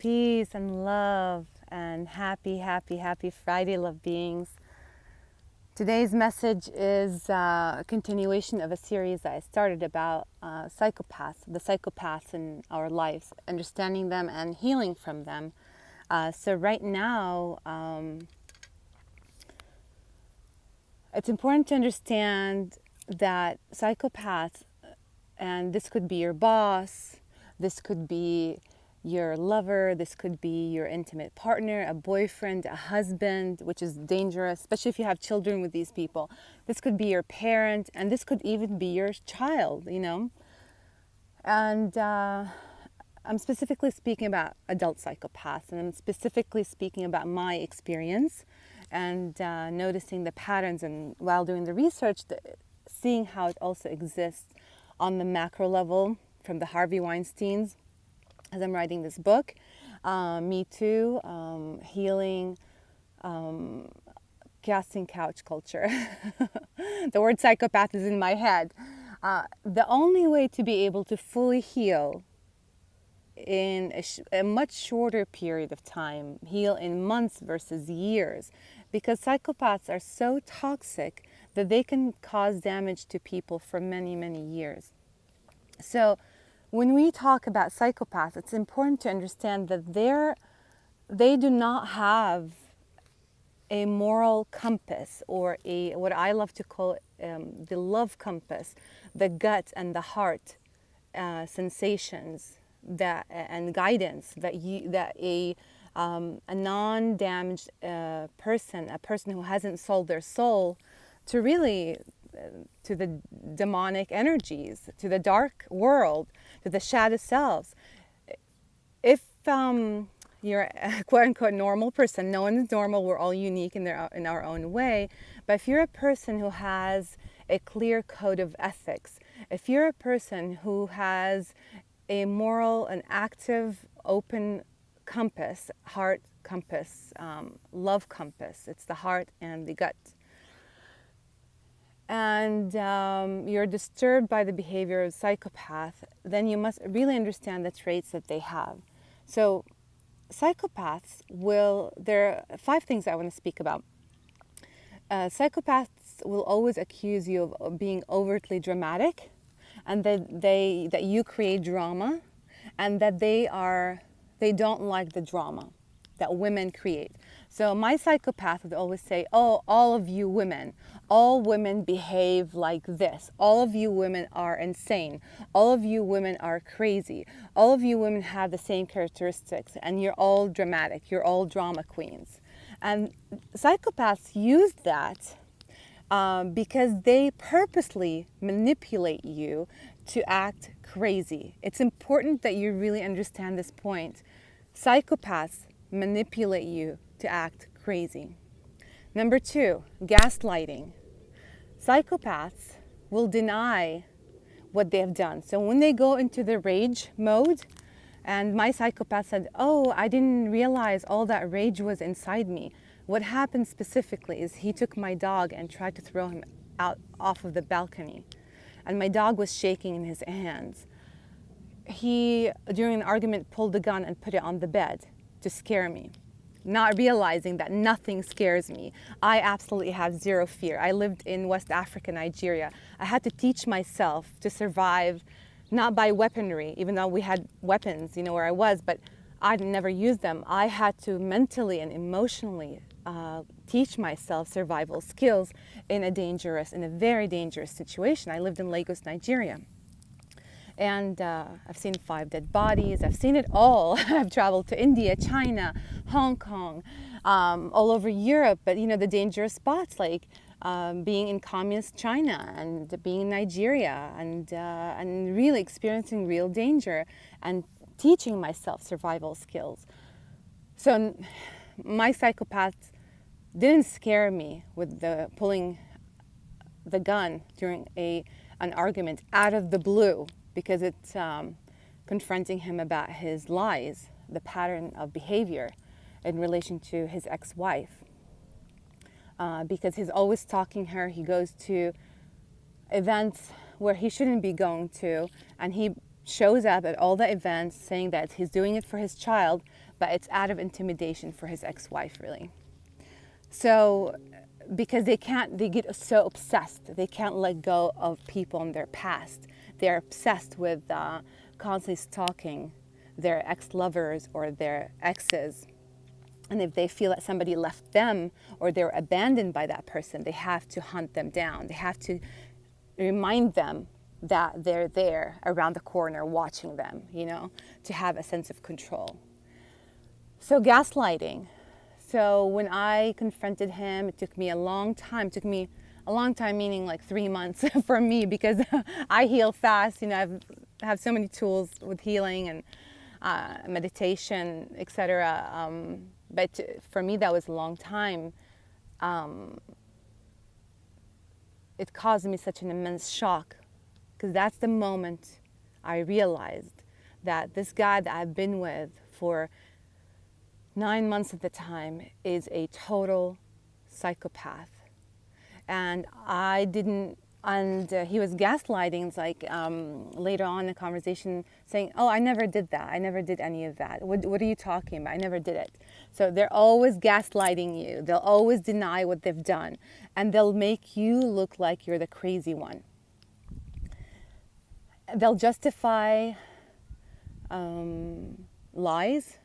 Peace and love and happy Friday, love beings. Today's message is a continuation of a series that I started about psychopaths, the psychopaths in our lives, understanding them and healing from them. So right now, it's important to understand that psychopaths, and this could be your boss, this could be your lover, this could be your intimate partner, a boyfriend, a husband, which is dangerous, especially if you have children with these people. This could be your parent, and this could even be your child, you know. And I'm specifically speaking about adult psychopaths, and I'm specifically speaking about my experience and noticing the patterns, and while doing the research, seeing how it also exists on the macro level from the Harvey Weinsteins. As I'm writing this book, Me Too, healing, casting couch culture. The word psychopath is in my head. The only way to be able to fully heal in a much shorter period of time, heal in months versus years, because psychopaths are so toxic that they can cause damage to people for many, many years. So when we talk about psychopaths, it's important to understand that they do not have a moral compass, or what I love to call the love compass, the gut and the heart sensations and guidance that a non-damaged person, a person who hasn't sold their soul to really to the demonic energies, to the dark world, to the shadow selves. If you're a quote-unquote normal person, no one is normal, we're all unique in our own way, but if you're a person who has a clear code of ethics, if you're a person who has a moral, an active, open compass, heart compass, love compass, it's the heart and the gut, and you're disturbed by the behavior of a psychopath, then you must really understand the traits that they have. So psychopaths there are 5 things I want to speak about. Psychopaths will always accuse you of being overtly dramatic, and that you create drama, and that they don't like the drama that women create. So my psychopath would always say, oh, all of you women, all women behave like this. All of you women are insane. All of you women are crazy. All of you women have the same characteristics, and you're all dramatic. You're all drama queens. And psychopaths use that because they purposely manipulate you to act crazy. It's important that you really understand this point. Psychopaths manipulate you to act crazy. Number 2, gaslighting. Psychopaths will deny what they have done. So when they go into the rage mode, and my psychopath said, oh, I didn't realize all that rage was inside me. What happened specifically is he took my dog and tried to throw him out off of the balcony. And my dog was shaking in his hands. He, during an argument, pulled the gun and put it on the bed to scare me, not realizing that nothing scares me. I absolutely have zero fear. I lived in West Africa, Nigeria. I had to teach myself to survive, not by weaponry, even though we had weapons, where I was, but I'd never used them. I had to mentally and emotionally teach myself survival skills in a very dangerous situation. I lived in Lagos, Nigeria. And I've seen 5 dead bodies. I've seen it all. I've traveled to India, China, Hong Kong, all over Europe. But the dangerous spots, like being in communist China and being in Nigeria, and really experiencing real danger and teaching myself survival skills. So my psychopath didn't scare me with pulling the gun during an argument out of the blue, because it's confronting him about his lies, the pattern of behavior in relation to his ex-wife. Because he's always stalking her. He goes to events where he shouldn't be going to, and he shows up at all the events saying that he's doing it for his child, but it's out of intimidation for his ex-wife, really. So, because they get so obsessed. They can't let go of people in their past. They're obsessed with constantly stalking their ex-lovers or their exes. And if they feel that somebody left them or they're abandoned by that person, they have to hunt them down. They have to remind them that they're there around the corner watching them, to have a sense of control. So gaslighting. So when I confronted him, it took me a long time. It took me a long time, meaning like 3 months for me, because I heal fast. I have so many tools with healing and meditation, etc. But for me, that was a long time. It caused me such an immense shock, because that's the moment I realized that this guy that I've been with for 9 months at the time is a total psychopath. And he was gaslighting. It's like later on in the conversation saying, oh, I never did that. I never did any of that. What are you talking about? I never did it. So they're always gaslighting you. They'll always deny what they've done. And they'll make you look like you're the crazy one. They'll justify lies.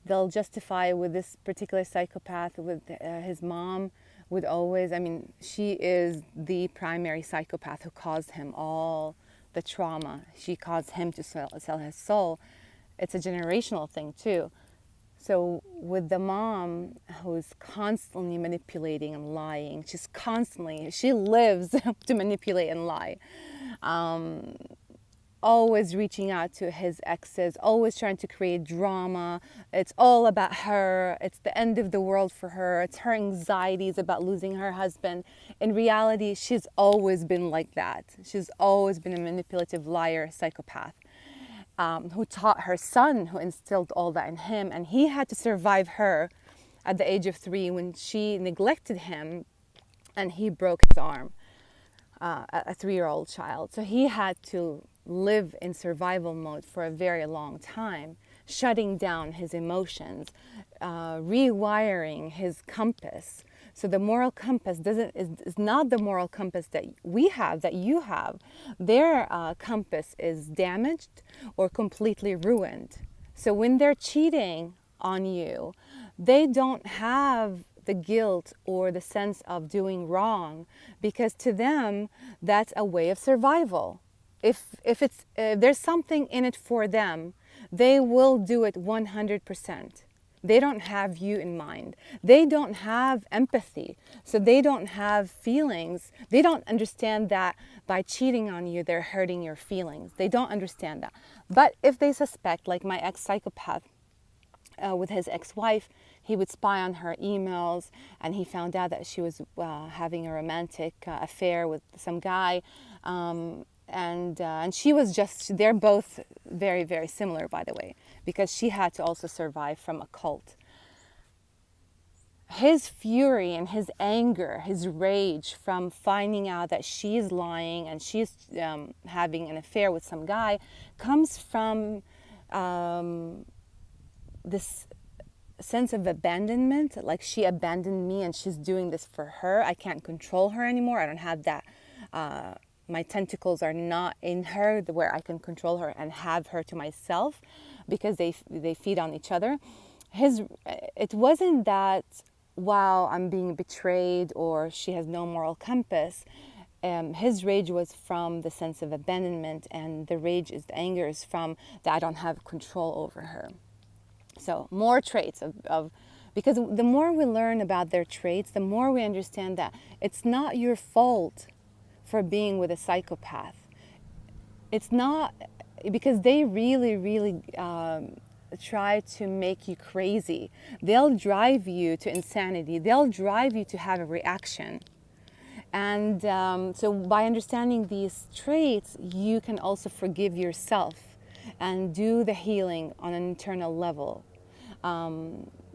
They'll justify with this particular psychopath, with his mom, she is the primary psychopath who caused him all the trauma. She caused him to sell his soul. It's a generational thing too. So with the mom who's constantly manipulating and lying, she lives to manipulate and lie. Always reaching out to his exes, always trying to create drama. It's all about her. It's the end of the world for her. It's her anxieties about losing her husband. In reality, she's always been like that. She's always been a manipulative liar, psychopath, who taught her son, who instilled all that in him. And he had to survive her at the age of 3 when she neglected him and he broke his arm, a 3-year-old child. So he had to live in survival mode for a very long time, shutting down his emotions, rewiring his compass. So the moral compass is not the moral compass that we have, that you have. Their compass is damaged or completely ruined. So when they're cheating on you, they don't have the guilt or the sense of doing wrong, because to them, that's a way of survival. If there's something in it for them, they will do it 100%. They don't have you in mind. They don't have empathy. So they don't have feelings. They don't understand that by cheating on you, they're hurting your feelings. They don't understand that. But if they suspect, like my ex-psychopath with his ex-wife, he would spy on her emails, and he found out that she was having a romantic affair with some guy. And she was they're both very, very similar, by the way, because she had to also survive from a cult. His fury and his anger, his rage from finding out that she's lying and she's having an affair with some guy comes from this sense of abandonment, like she abandoned me and she's doing this for her. I can't control her anymore. I don't have that. My tentacles are not in her where I can control her and have her to myself, because they feed on each other. It wasn't that, wow, I'm being betrayed or she has no moral compass. His rage was from the sense of abandonment, and the anger is from that I don't have control over her. So more traits of because the more we learn about their traits, the more we understand that it's not your fault for being with a psychopath. It's not, because they really, really try to make you crazy. They'll drive you to insanity. They'll drive you to have a reaction. And so by understanding these traits, you can also forgive yourself and do the healing on an internal level.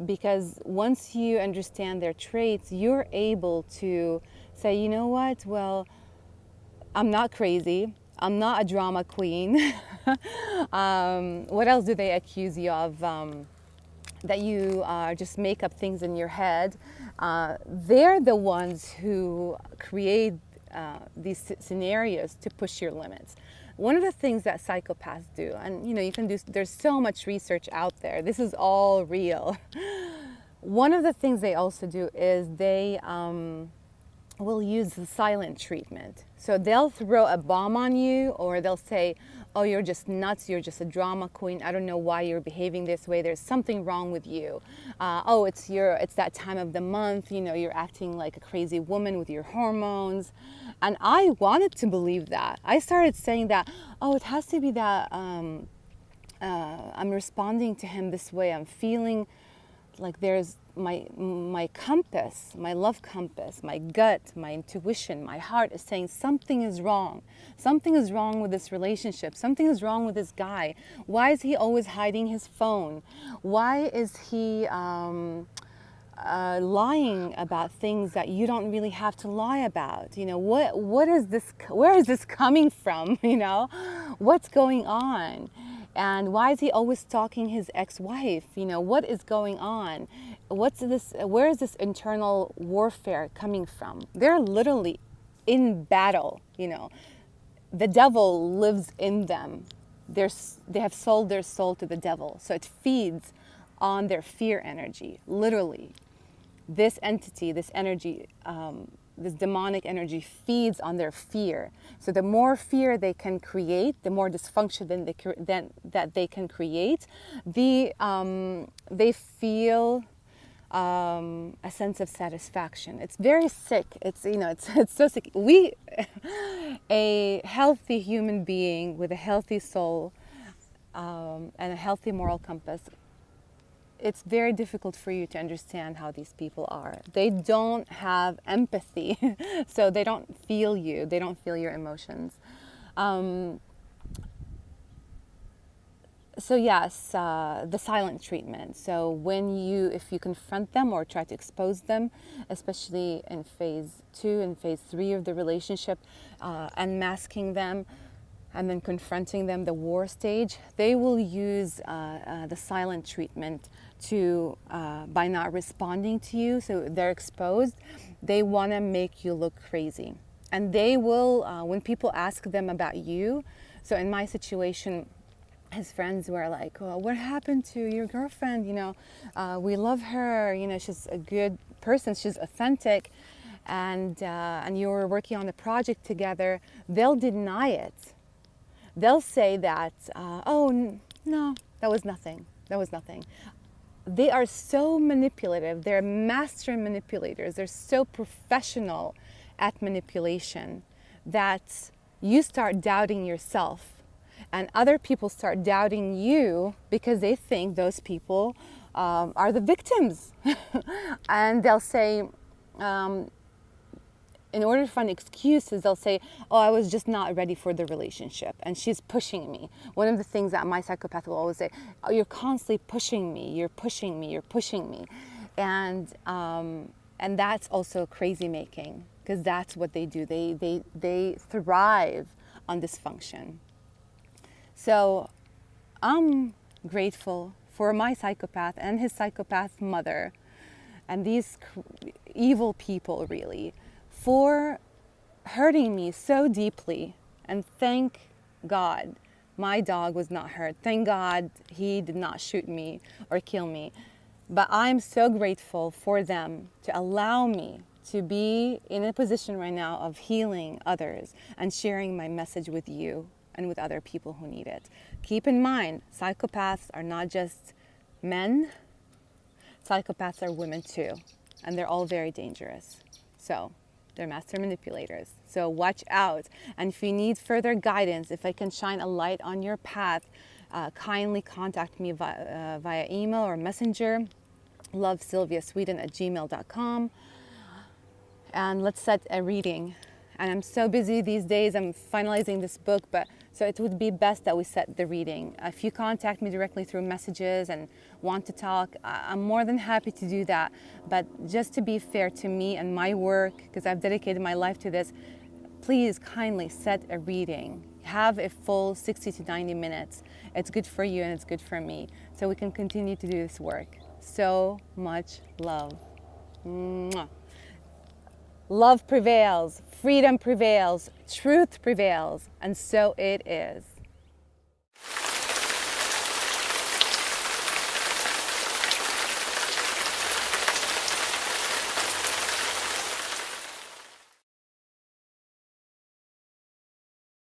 Because once you understand their traits, you're able to say, you know what, well, I'm not crazy. I'm not a drama queen. What else do they accuse you of? that you just make up things in your head. They're the ones who create these scenarios to push your limits. One of the things that psychopaths do, and you can do, there's so much research out there, this is all real. One of the things they also do is they will use the silent treatment. So they'll throw a bomb on you, or they'll say, oh, you're just nuts, you're just a drama queen, I don't know why you're behaving this way, there's something wrong with you. Oh, it's that time of the month, you're acting like a crazy woman with your hormones. And I wanted to believe that. I started saying that, oh, it has to be that I'm responding to him this way, I'm feeling like there's my compass, my love compass, my gut, my intuition, my heart is saying something is wrong. Something is wrong with this relationship. Something is wrong with this guy. Why is he always hiding his phone? Why is he lying about things that you don't really have to lie about? What is this? Where is this coming from? What's going on? And why is he always stalking his ex-wife? What is going on? What's this? Where is this internal warfare coming from? They're literally in battle. The devil lives in them. They have sold their soul to the devil. So it feeds on their fear energy, literally. This entity, this energy, this demonic energy feeds on their fear. So the more fear they can create, the more dysfunction that they can create, they feel a sense of satisfaction. It's very sick. It's so sick. A healthy human being with a healthy soul and a healthy moral compass, it's very difficult for you to understand how these people are. They don't have empathy, so they don't feel you. They don't feel your emotions. So yes, the silent treatment. So if you confront them or try to expose them, especially in phase 2 and phase 3 of the relationship, unmasking them, and then confronting them, the war stage, they will use the silent treatment by not responding to you. So they're exposed. They want to make you look crazy. And they will, when people ask them about you, so in my situation, his friends were like, oh, what happened to your girlfriend? We love her. She's a good person. She's authentic. And you were working on a project together. They'll deny it. They'll say that, oh, no, that was nothing. That was nothing. They are so manipulative. They're master manipulators. They're so professional at manipulation that you start doubting yourself. And other people start doubting you because they think those people are the victims. And they'll say, in order to find excuses, they'll say, oh, I was just not ready for the relationship and she's pushing me. One of the things that my psychopath will always say, oh, you're constantly pushing me, you're pushing me, you're pushing me. And that's also crazy making, because that's what they do. They thrive on dysfunction. So I'm grateful for my psychopath and his psychopath mother and these evil people, really, for hurting me so deeply. And thank God my dog was not hurt. Thank God he did not shoot me or kill me. But I'm so grateful for them to allow me to be in a position right now of healing others and sharing my message with you and with other people who need it. Keep in mind, psychopaths are not just men. Psychopaths are women too. And they're all very dangerous. So they're master manipulators. So watch out. And if you need further guidance, if I can shine a light on your path, kindly contact me via email or messenger, lovesylviasweden@gmail.com. And let's set a reading. And I'm so busy these days, I'm finalizing this book, so it would be best that we set the reading. If you contact me directly through messages and want to talk, I'm more than happy to do that. But just to be fair to me and my work, because I've dedicated my life to this, please kindly set a reading. Have a full 60 to 90 minutes. It's good for you and it's good for me, so we can continue to do this work. so much love. Mwah. Love prevails, freedom prevails, truth prevails, and so it is.